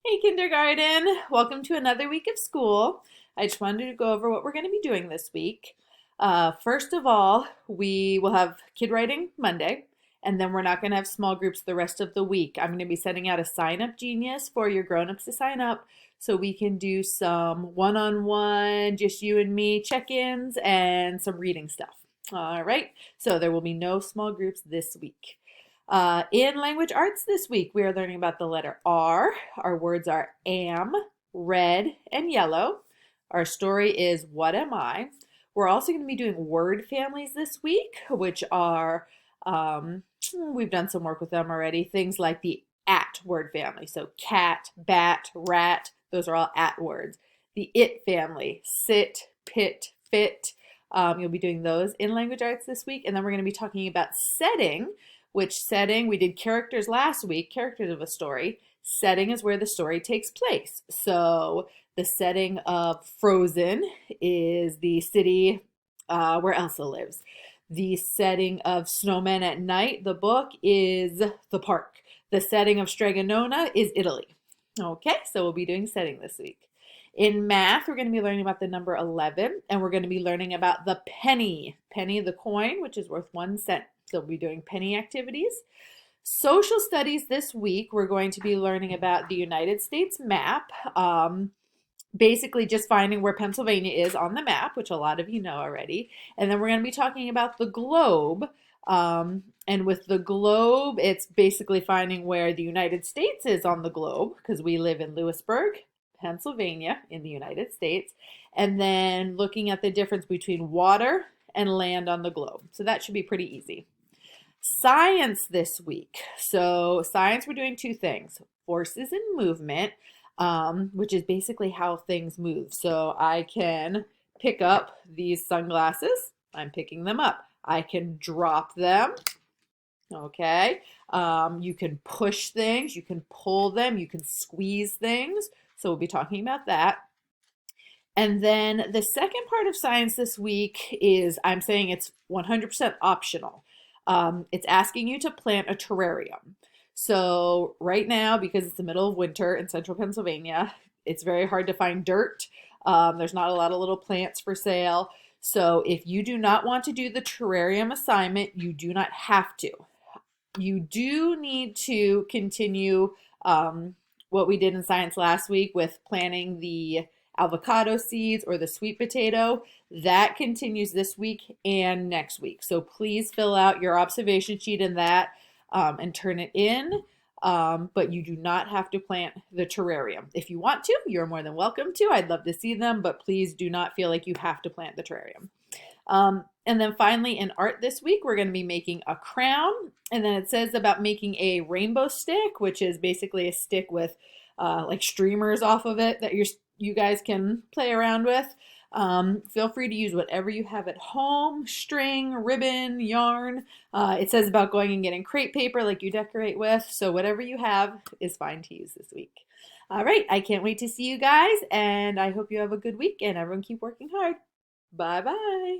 Hey, kindergarten. Welcome to another week of school. I just wanted to go over what we're going to be doing this week. First of all, we will have kid writing Monday, and then we're not going to have small groups the rest of the week. I'm going to be sending out a sign up genius for your grown-ups to sign up so we can do some one-on-one, just you and me check-ins and some reading stuff. All right, so there will be no small groups this week. In language arts this week, we are learning about the letter R. Our words are am, red, and yellow. Our story is What Am I? We're also going to be doing word families this week, which are, we've done some work with them already, things like the at word family. So cat, bat, rat, those are all at words. The it family, sit, pit, fit. You'll be doing those in language arts this week. And then we're going to be talking about setting, which setting, we did characters last week, characters of a story. Setting is where the story takes place. So the setting of Frozen is the city where Elsa lives. The setting of Snowman at Night, the book, is the park. The setting of Stregonona is Italy. Okay, so we'll be doing setting this week. In math, we're going to be learning about the number 11, and we're going to be learning about the penny. Penny, the coin, which is worth 1 cent. So we'll be doing penny activities. Social studies this week, we're going to be learning about the United States map. Basically just finding where Pennsylvania is on the map, which a lot of you know already. And then we're going to be talking about the globe. And with the globe, it's basically finding where the United States is on the globe, because we live in Lewisburg, Pennsylvania, in the United States. And then looking at the difference between water and land on the globe. So that should be pretty easy. Science this week. So science, we're doing two things. Forces and movement, which is basically how things move. So I can pick up these sunglasses. I'm picking them up. I can drop them. Okay. You can push things. You can pull them. You can squeeze things. So we'll be talking about that. And then the second part of science this week is I'm saying it's 100% optional. It's asking you to plant a terrarium. So right now, because it's the middle of winter in central Pennsylvania, it's very hard to find dirt. There's not a lot of little plants for sale. So if you do not want to do the terrarium assignment, you do not have to. You do need to continue what we did in science last week with planting the avocado seeds or the sweet potato. That continues this week and next week. So please fill out your observation sheet in that and turn it in. But you do not have to plant the terrarium. If you want to, you're more than welcome to. I'd love to see them, but please do not feel like you have to plant the terrarium. And then finally, in art this week, we're going to be making a crown. And then it says about making a rainbow stick, which is basically a stick with like streamers off of it that you guys can play around with. Feel free to use whatever you have at home, string, ribbon, yarn. It says about going and getting crepe paper like you decorate with. So whatever you have is fine to use this week. All right, I can't wait to see you guys, and I hope you have a good week, and everyone keep working hard. Bye-bye.